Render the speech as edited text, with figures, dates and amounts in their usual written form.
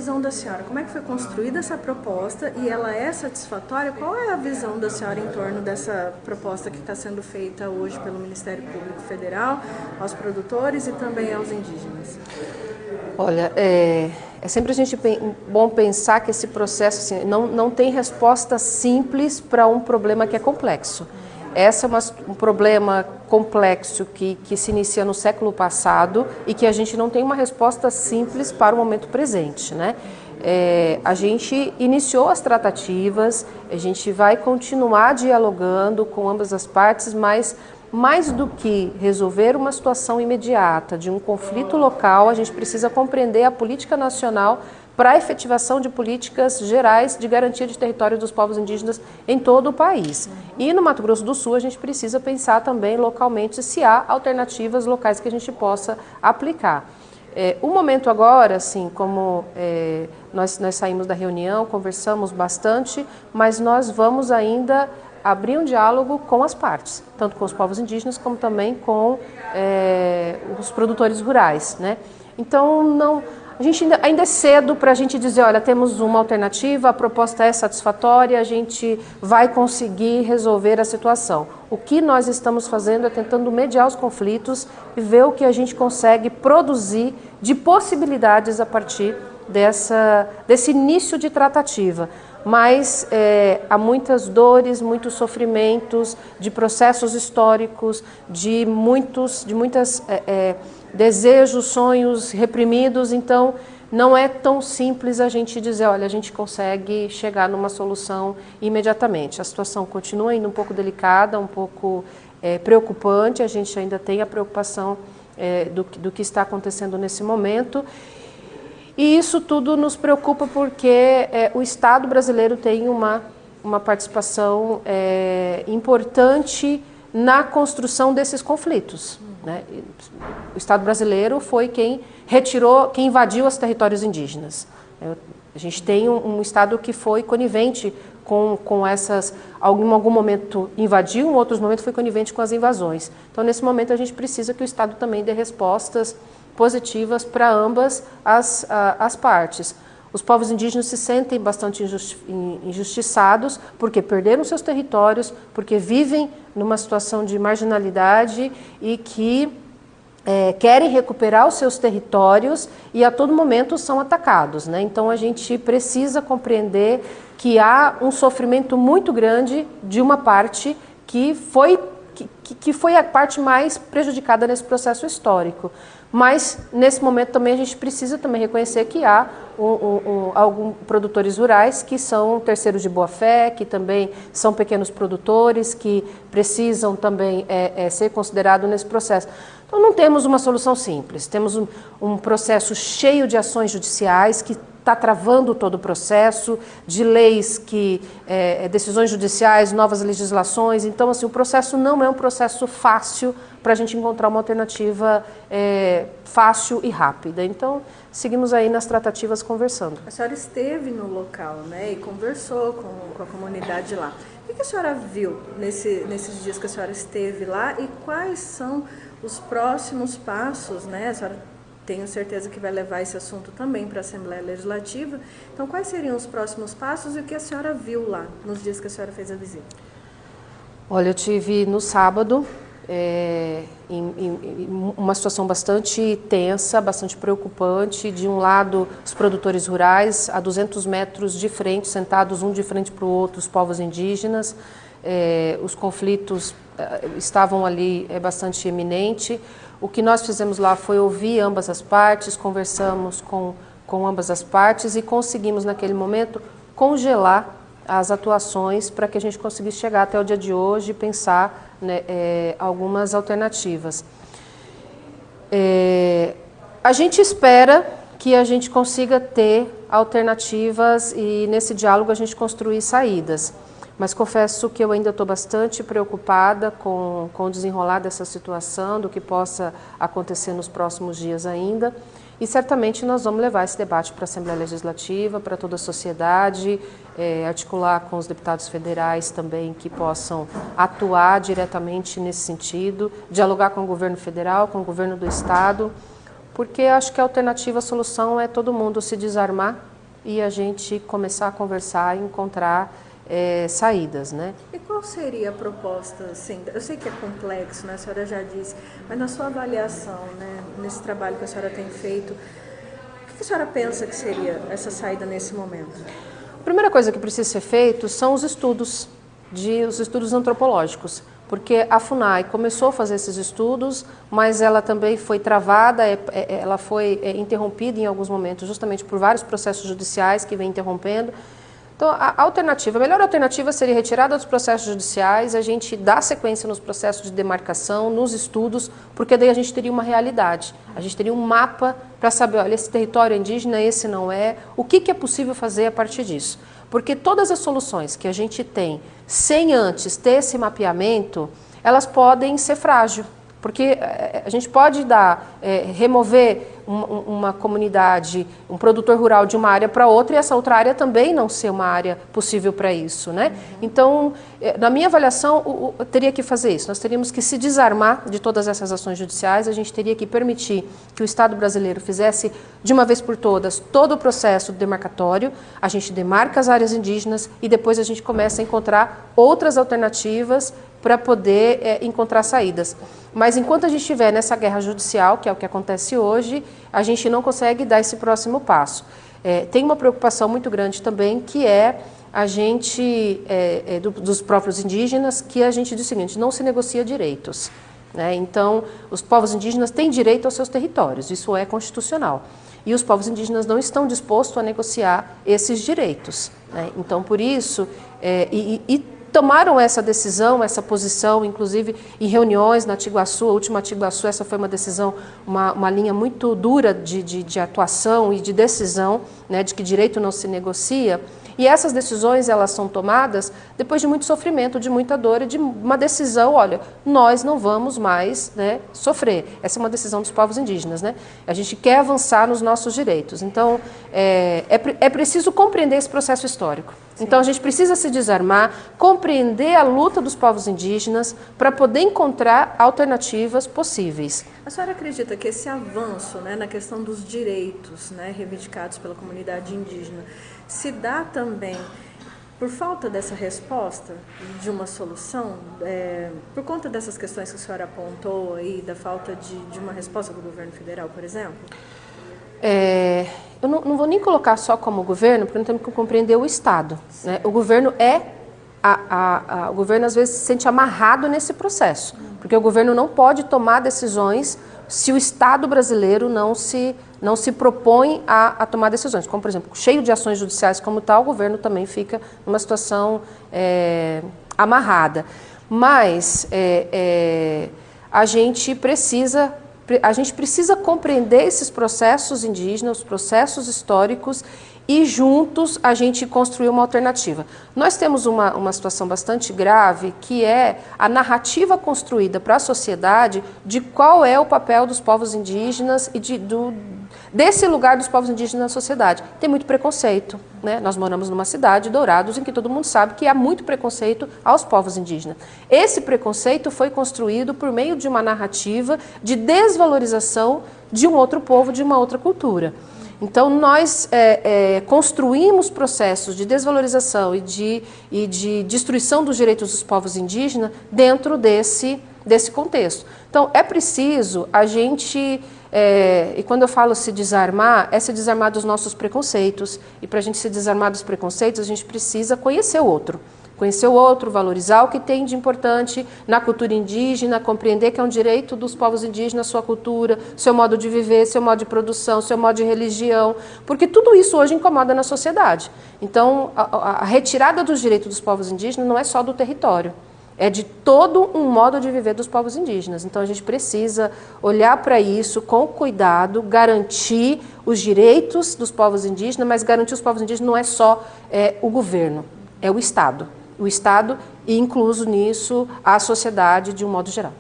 Visão da senhora, como é que foi construída essa proposta e ela é satisfatória? Qual é a visão da senhora em torno dessa proposta que está sendo feita hoje pelo Ministério Público Federal, aos produtores e também aos indígenas? Olha, é sempre bom pensar que esse processo assim, não tem resposta simples para um problema que é complexo. Esse é um problema complexo que se inicia no século passado e que a gente não tem uma resposta simples para o momento presente, né? A gente iniciou as tratativas, a gente vai continuar dialogando com ambas as partes, mas mais do que resolver uma situação imediata de um conflito local, a gente precisa compreender a política nacional para a efetivação de políticas gerais de garantia de território dos povos indígenas em todo o país. E no Mato Grosso do Sul a gente precisa pensar também localmente se há alternativas locais que a gente possa aplicar. O momento agora, assim, como nós saímos da reunião, conversamos bastante, mas nós vamos ainda abrir um diálogo com as partes, tanto com os povos indígenas como também com os produtores rurais, né? Então, a gente ainda é cedo para a gente dizer, olha, temos uma alternativa, a proposta é satisfatória, a gente vai conseguir resolver a situação. O que nós estamos fazendo é tentando mediar os conflitos e ver o que a gente consegue produzir de possibilidades a partir desse início de tratativa. Mas há muitas dores, muitos sofrimentos, de processos históricos, de muitos desejos, sonhos reprimidos, então não é tão simples a gente dizer, olha, a gente consegue chegar numa solução imediatamente. A situação continua ainda um pouco delicada, um pouco preocupante, a gente ainda tem a preocupação do que está acontecendo nesse momento. E isso tudo nos preocupa porque o Estado brasileiro tem uma participação importante na construção desses conflitos, né? O Estado brasileiro foi quem invadiu os territórios indígenas. A gente tem um Estado que foi conivente com essas, em algum momento invadiu, em outros momentos foi conivente com as invasões. Então, nesse momento, a gente precisa que o Estado também dê respostas positivas para ambas as partes. Os povos indígenas se sentem bastante injustiçados porque perderam seus territórios, porque vivem numa situação de marginalidade e que querem recuperar os seus territórios e a todo momento são atacados, né? Então a gente precisa compreender que há um sofrimento muito grande de uma parte que foi a parte mais prejudicada nesse processo histórico. Mas, nesse momento, também a gente precisa também reconhecer que há alguns produtores rurais que são terceiros de boa-fé, que também são pequenos produtores, que precisam também ser considerados nesse processo. Então, não temos uma solução simples. Temos um processo cheio de ações judiciais que está travando todo o processo, de leis decisões judiciais, novas legislações. Então, assim, o processo não é um processo fácil para a gente encontrar uma alternativa fácil e rápida. Então, seguimos aí nas tratativas conversando. A senhora esteve no local, né, e conversou com a comunidade lá. O que a senhora viu nesses dias que a senhora esteve lá e quais são os próximos passos, né? A senhora tenho certeza que vai levar esse assunto também para a Assembleia Legislativa. Então, quais seriam os próximos passos e o que a senhora viu lá nos dias que a senhora fez a visita? Olha, eu tive no sábado em uma situação bastante tensa, bastante preocupante. De um lado, os produtores rurais, a 200 metros de frente, sentados um de frente para o outro, os povos indígenas. Os conflitos estavam ali bastante eminentes. O que nós fizemos lá foi ouvir ambas as partes, conversamos com ambas as partes e conseguimos, naquele momento, congelar as atuações para que a gente conseguisse chegar até o dia de hoje e pensar, né, algumas alternativas. A gente espera que a gente consiga ter alternativas e, nesse diálogo, a gente construir saídas. Mas confesso que eu ainda estou bastante preocupada com o desenrolar dessa situação, do que possa acontecer nos próximos dias ainda. E certamente nós vamos levar esse debate para a Assembleia Legislativa, para toda a sociedade, articular com os deputados federais também que possam atuar diretamente nesse sentido, dialogar com o governo federal, com o governo do estado, porque acho que a alternativa, a solução é todo mundo se desarmar e a gente começar a conversar e encontrar saídas, né? E qual seria a proposta, assim, eu sei que é complexo, né, a senhora já disse, mas na sua avaliação, né, nesse trabalho que a senhora tem feito, o que a senhora pensa que seria essa saída nesse momento? A primeira coisa que precisa ser feito são os estudos antropológicos, porque a FUNAI começou a fazer esses estudos, mas ela também foi travada, ela foi interrompida em alguns momentos, justamente por vários processos judiciais que vem interrompendo. Então, a melhor alternativa seria retirada dos processos judiciais, a gente dar sequência nos processos de demarcação, nos estudos, porque daí a gente teria uma realidade, a gente teria um mapa para saber, olha, esse território é indígena, esse não é, o que é possível fazer a partir disso. Porque todas as soluções que a gente tem, sem antes ter esse mapeamento, elas podem ser frágeis. Porque a gente pode remover uma comunidade, um produtor rural de uma área para outra e essa outra área também não ser uma área possível para isso, né? Então, na minha avaliação, teria que fazer isso. Nós teríamos que se desarmar de todas essas ações judiciais, a gente teria que permitir que o Estado brasileiro fizesse, de uma vez por todas, todo o processo demarcatório, a gente demarca as áreas indígenas e depois a gente começa a encontrar outras alternativas para poder encontrar saídas. Mas enquanto a gente estiver nessa guerra judicial, que é o que acontece hoje, a gente não consegue dar esse próximo passo. Tem uma preocupação muito grande também, que é a gente, dos próprios indígenas, que a gente diz o seguinte, não se negocia direitos, né? Então, os povos indígenas têm direito aos seus territórios, isso é constitucional. E os povos indígenas não estão dispostos a negociar esses direitos, né? Então, por isso, tomaram essa decisão, essa posição, inclusive em reuniões na Tiguaçu, a última Tiguaçu, essa foi uma decisão, uma linha muito dura de atuação e de decisão, né, de que direito não se negocia. E essas decisões, elas são tomadas depois de muito sofrimento, de muita dor e de uma decisão, olha, nós não vamos mais, né, sofrer. Essa é uma decisão dos povos indígenas, né? A gente quer avançar nos nossos direitos. Então, é preciso compreender esse processo histórico. Sim. Então, a gente precisa se desarmar, compreender a luta dos povos indígenas para poder encontrar alternativas possíveis. A senhora acredita que esse avanço, né, na questão dos direitos, né, reivindicados pela comunidade indígena se dá também por falta dessa resposta, de uma solução, por conta dessas questões que a senhora apontou aí, da falta de uma resposta do governo federal, por exemplo? Eu não vou nem colocar só como governo, porque nós temos que compreender o Estado, né? O governo o governo às vezes se sente amarrado nesse processo, porque o governo não pode tomar decisões se o Estado brasileiro não se propõe a tomar decisões. Como, por exemplo, cheio de ações judiciais como tal, o governo também fica numa situação amarrada. Mas a gente precisa compreender esses processos indígenas, os processos históricos, e juntos a gente construir uma alternativa. Nós temos uma situação bastante grave, que é a narrativa construída para a sociedade de qual é o papel dos povos indígenas e desse lugar dos povos indígenas na sociedade. Tem muito preconceito, né? Nós moramos numa cidade, Dourados, em que todo mundo sabe que há muito preconceito aos povos indígenas. Esse preconceito foi construído por meio de uma narrativa de desvalorização de um outro povo, de uma outra cultura. Então, nós construímos processos de desvalorização e de destruição dos direitos dos povos indígenas dentro desse contexto. Então, é preciso a gente, e quando eu falo se desarmar, é se desarmar dos nossos preconceitos. E para a gente se desarmar dos preconceitos, a gente precisa conhecer o outro. Conhecer o outro, valorizar o que tem de importante na cultura indígena, compreender que é um direito dos povos indígenas, sua cultura, seu modo de viver, seu modo de produção, seu modo de religião, porque tudo isso hoje incomoda na sociedade. Então, a retirada dos direitos dos povos indígenas não é só do território, é de todo um modo de viver dos povos indígenas. Então, a gente precisa olhar para isso com cuidado, garantir os direitos dos povos indígenas, mas garantir os povos indígenas não é só o governo, é o Estado. O Estado e, incluso nisso, a sociedade de um modo geral.